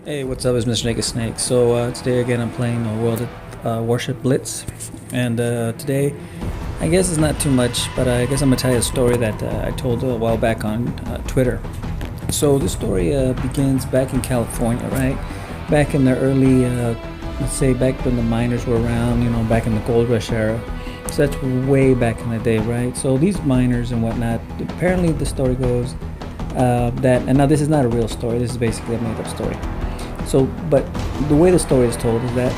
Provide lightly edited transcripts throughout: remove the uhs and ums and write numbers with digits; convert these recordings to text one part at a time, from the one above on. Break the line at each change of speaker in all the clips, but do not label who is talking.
Hey, what's up? It's Mrnakedsnake. So today again, I'm playing a World Warship Blitz, and today, I guess it's not too much, but I guess I'm gonna tell you a story that I told a while back on Twitter. So this story begins back in California, right? Back in the early, let's say back when the miners were around, back in the gold rush era. So that's way back in the day, right? So these miners and whatnot. Apparently, the story goes that, and now this is not a real story. This is basically a made-up story. So, but the way the story is told is that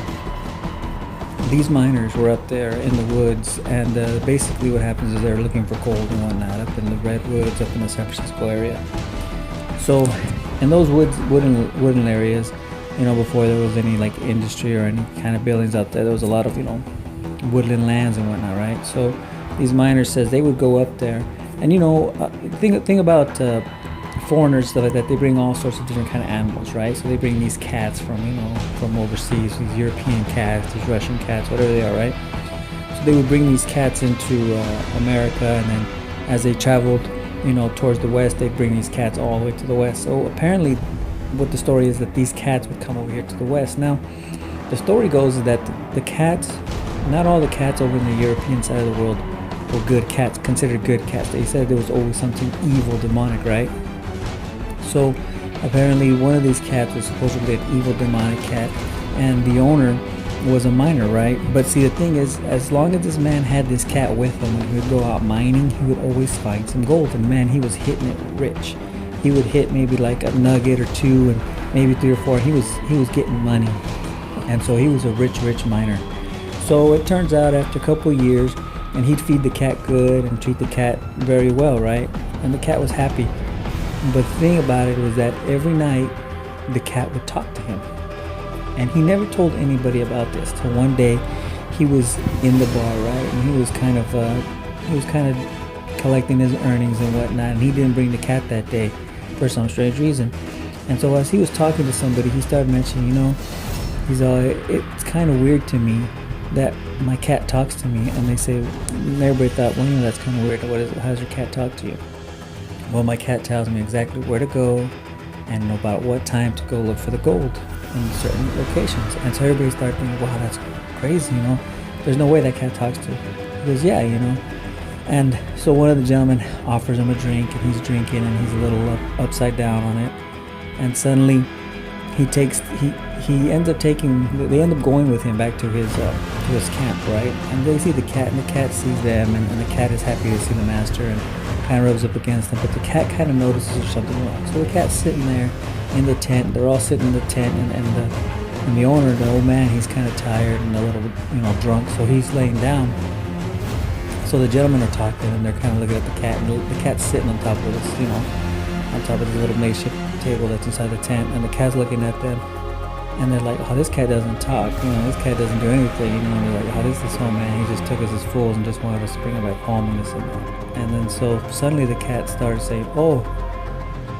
these miners were up there in the woods, and basically what happens is they're looking for gold and whatnot up in the redwoods, up in the San Francisco area. So, in those wooden areas, before there was any like industry or any kind of buildings out there was a lot of woodland lands and whatnot, right? So, these miners says they would go up there, and thing about foreigners, stuff like that, they bring all sorts of different kind of animals, right? So they bring these cats from overseas, these European cats, these Russian cats, whatever they are, right? So they would bring these cats into America, and then as they traveled towards the west, they'd bring these cats all the way to the west. So apparently what the story is that these cats would come over here to the west. Now the story goes is that the cats, not all the cats over in the European side of the world were good cats, considered good cats. They said there was always something evil, demonic, right? So apparently one of these cats was supposedly an evil demonic cat, and the owner was a miner, right? But see, the thing is, as long as this man had this cat with him when he would go out mining, he would always find some gold. And man, he was hitting it rich. He would hit maybe like a nugget or two, and maybe 3 or 4. He was getting money, and so he was a rich miner. So it turns out after a couple of years, and he'd feed the cat good and treat the cat very well, right? And the cat was happy. But the thing about it was that every night the cat would talk to him, and he never told anybody about this till one day he was in the bar, right? And he was kind of collecting his earnings and whatnot, and he didn't bring the cat that day for some strange reason. And so as he was talking to somebody, he started mentioning, he's all, it's kind of weird to me that my cat talks to me. And they say, and everybody thought, well, that's kind of weird. How does your cat talk to you? Well, my cat tells me exactly where to go and about what time to go look for the gold in certain locations. And so everybody started thinking, wow, that's crazy, There's no way that cat talks to you. He goes, yeah, And so one of the gentlemen offers him a drink, and he's drinking, and he's a little upside down on it. And suddenly they end up going with him back to his camp, right? And they see the cat, and the cat sees them, and the cat is happy to see the master, and kind of rubs up against them. But the cat kind of notices there's something wrong. So the cat's sitting there in the tent. They're all sitting in the tent, and the owner, the old man, he's kind of tired and a little drunk, so he's laying down. So the gentlemen are talking, and they're kind of looking at the cat, and the cat's sitting on top of this, on top of this little makeshift table that's inside the tent, and the cat's looking at them, and they're like, oh, this cat doesn't talk, this cat doesn't do anything, and they're like, oh, this whole man, he just took us as fools and just wanted us to bring him back home and this and that. And then so suddenly the cat started saying, oh,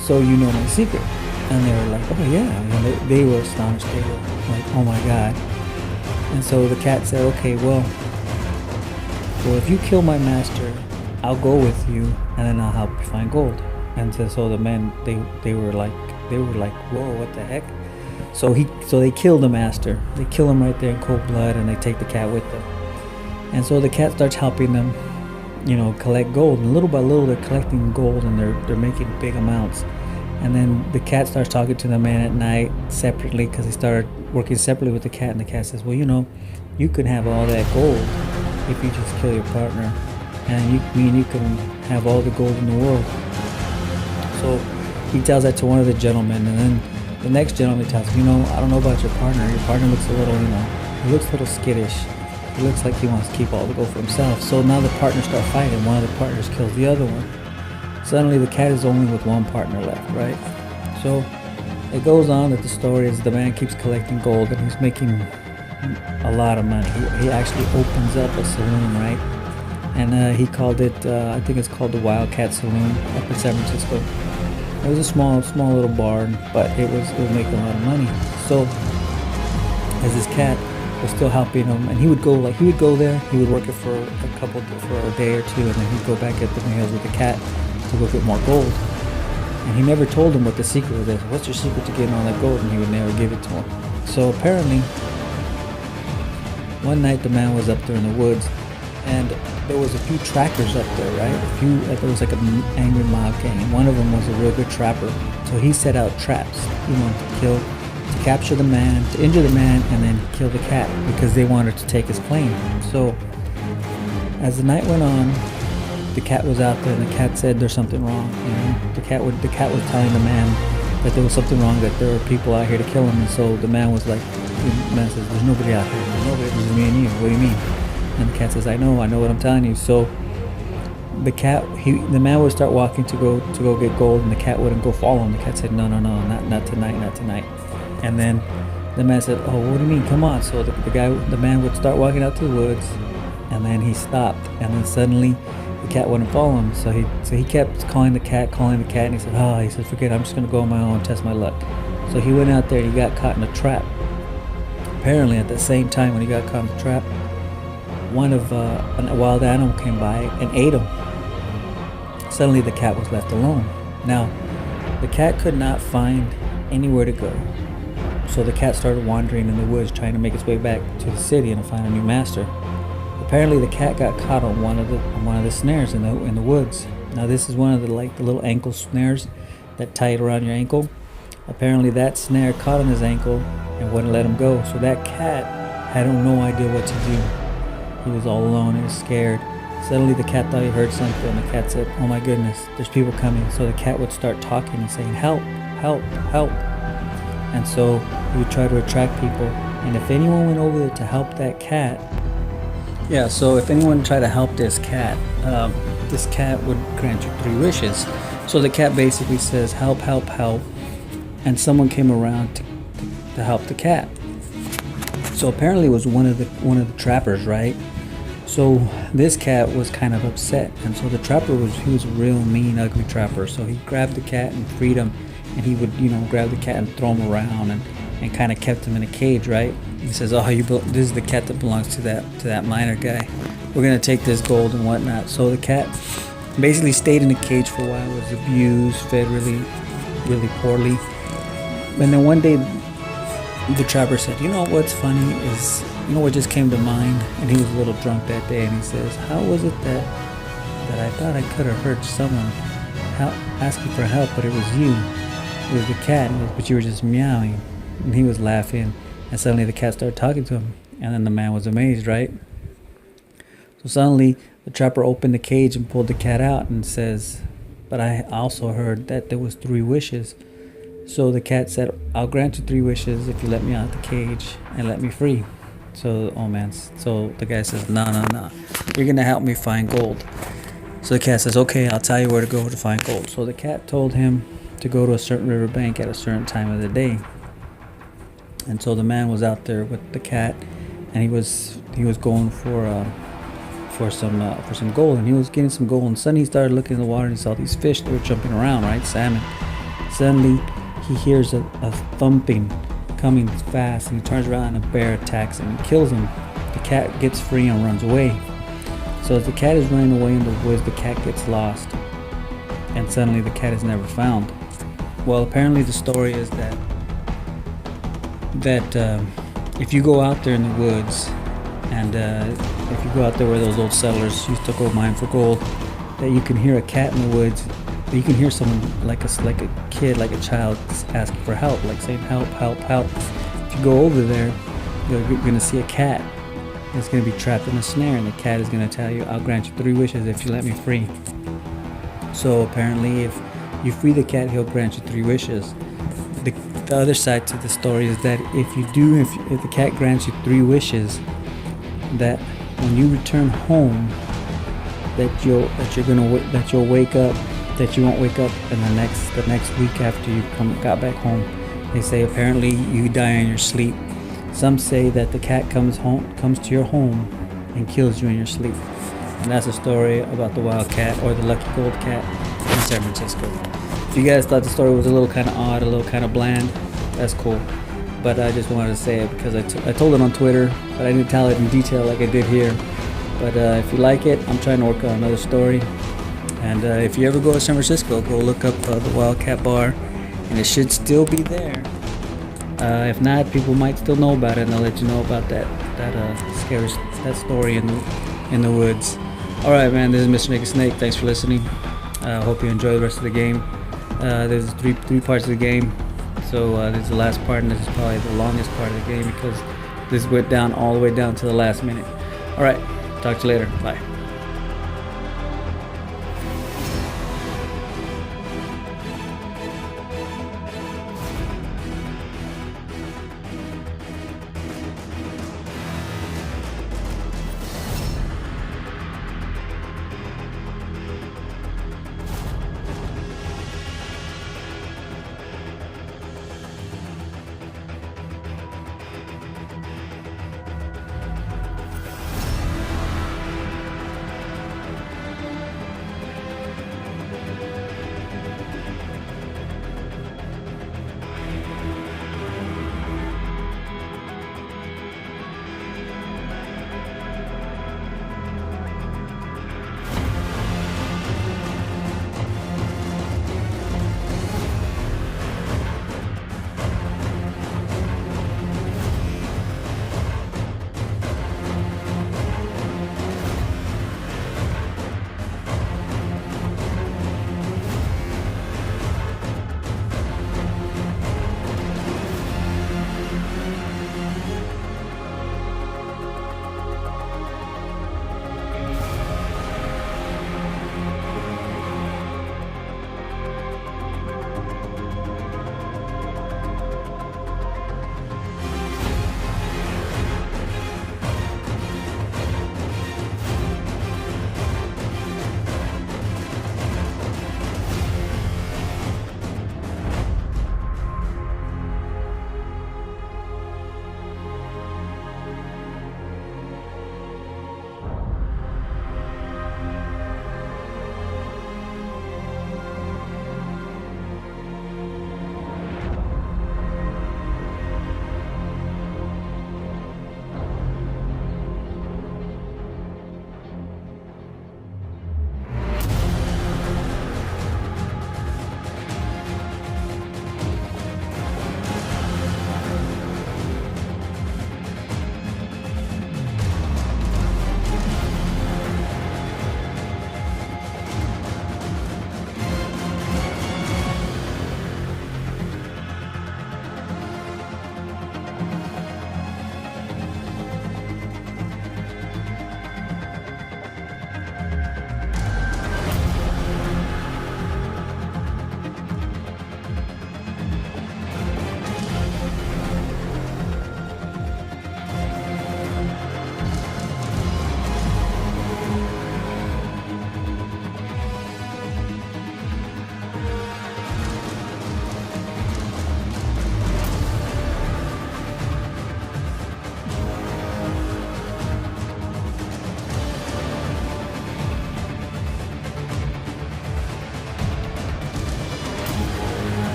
so you know my secret. And they were like, oh yeah, and they were astonished. They were like, oh my God. And so the cat said, okay, well, if you kill my master, I'll go with you, and then I'll help you find gold. And so the men, they were like, whoa, what the heck? So they kill the master. They kill him right there in cold blood, and they take the cat with them. And so the cat starts helping them, collect gold. And little by little, they're collecting gold, and they're making big amounts. And then the cat starts talking to the man at night separately, because he started working separately with the cat. And the cat says, well, you can have all that gold if you just kill your partner, and you can have all the gold in the world. So he tells that to one of the gentlemen, and then the next gentleman tells him, I don't know about your partner. Your partner looks a little, he looks a little skittish. He looks like he wants to keep all the gold for himself. So now the partners start fighting. One of the partners kills the other one. Suddenly the cat is only with one partner left, right? So it goes on that the story is the man keeps collecting gold, and he's making a lot of money. He actually opens up a saloon, right? And he called it, I think it's called the Wildcat Saloon up in San Francisco. It was a small little bar, but it was making a lot of money. So as this cat was still helping him, and he would go there, he would work it for a day or two, and then he'd go back at the hills with the cat to go get more gold. And he never told him what the secret was. What's your secret to getting all that gold? And he would never give it to him. So apparently, one night the man was up there in the woods, and there was a few trackers up there, right? There was like an angry mob gang. One of them was a real good trapper. So he set out traps, to capture the man, to injure the man, and then kill the cat because they wanted to take his plane. So as the night went on, the cat was out there, and the cat said there's something wrong. The cat was telling the man that there was something wrong, that there were people out here to kill him. And so the man was like, the man says, there's nobody out here. There's nobody. There's me and you. What do you mean? And the cat says, I know what I'm telling you. So the man would start walking to go get gold, and the cat wouldn't go follow him. The cat said, no, not tonight. And then the man said, oh, what do you mean? Come on. So the man would start walking out to the woods, and then he stopped, and then suddenly the cat wouldn't follow him. So he kept calling the cat, and he said, forget it, I'm just gonna go on my own and test my luck. So he went out there and he got caught in a trap. Apparently at the same time when he got caught in the trap, a wild animal came by and ate him. Suddenly the cat was left alone. Now, the cat could not find anywhere to go. So the cat started wandering in the woods, trying to make its way back to the city and to find a new master. Apparently the cat got caught on one of the snares in the woods. Now this is one of the little ankle snares that tie it around your ankle. Apparently that snare caught on his ankle and wouldn't let him go. So that cat had no idea what to do. He was all alone. He was scared. Suddenly the cat thought he heard something. The cat said, oh my goodness, there's people coming. So the cat would start talking and saying, help, help, help. And so he would try to attract people. And if anyone went over there to help that cat, so if anyone tried to help this cat would grant you 3 wishes. So the cat basically says, help, help, help. And someone came around to help the cat. So apparently it was one of the trappers, right? So this cat was kind of upset, and so the trapper was a real mean, ugly trapper. So he grabbed the cat and freed him, and he would grab the cat and throw him around and kind of kept him in a cage, right? He says, oh, this is the cat that belongs to that miner guy. We're gonna take this gold and whatnot. So the cat basically stayed in a cage for a while, was abused, fed really, really poorly. And then one day the trapper said, you know what's funny is, what just came to mind? And he was a little drunk that day, and he says, how was it that I thought I could have heard someone asking for help, but it was you. It was the cat, but you were just meowing. And he was laughing, and suddenly the cat started talking to him, and then the man was amazed, right? So suddenly the trapper opened the cage and pulled the cat out and says, but I also heard that there was 3 wishes. So the cat said, I'll grant you 3 wishes if you let me out of the cage and let me free. So the guy says, no, you're gonna help me find gold. So the cat says, okay, I'll tell you where to go to find gold. So the cat told him to go to a certain riverbank at a certain time of the day. And so the man was out there with the cat, and he was going for some gold, and he was getting some gold. And suddenly he started looking in the water, and he saw these fish that were jumping around, right, salmon. Suddenly he hears a thumping coming fast, and he turns around, and a bear attacks him and kills him. The cat gets free and runs away. So as the cat is running away in the woods, the cat gets lost, and suddenly the cat is never found. Well, apparently the story is that if you go out there in the woods, and if you go out there where those old settlers used to go mine for gold, that you can hear a cat in the woods, that you can hear someone like a kid, like a child, asking for help, like saying help, help, help. If you go over there, you're going to see a cat that's going to be trapped in a snare, and the cat is going to tell you, I'll grant you 3 wishes if you let me free. So apparently if you free the cat, he'll grant you 3 wishes. The other side to the story is that if the cat grants you 3 wishes, that when you return home, that you won't wake up in the next week after you got back home. They say apparently you die in your sleep. Some say that the cat comes to your home and kills you in your sleep. And that's a story about the wild cat, or the lucky gold cat in San Francisco. If you guys thought the story was a little kind of odd, a little kind of bland, that's cool. But I just wanted to say it because I told it on Twitter, but I didn't tell it in detail like I did here. But if you like it, I'm trying to work on another story. And if you ever go to San Francisco, go look up the Wildcat Bar, and it should still be there. If not, people might still know about it, and they'll let you know about that scary story in the woods. All right, man. This is Mrnakedsnake. Thanks for listening. Hope you enjoy the rest of the game. There's three parts of the game. So this is the last part, and this is probably the longest part of the game because this went down all the way down to the last minute. All right. Talk to you later. Bye.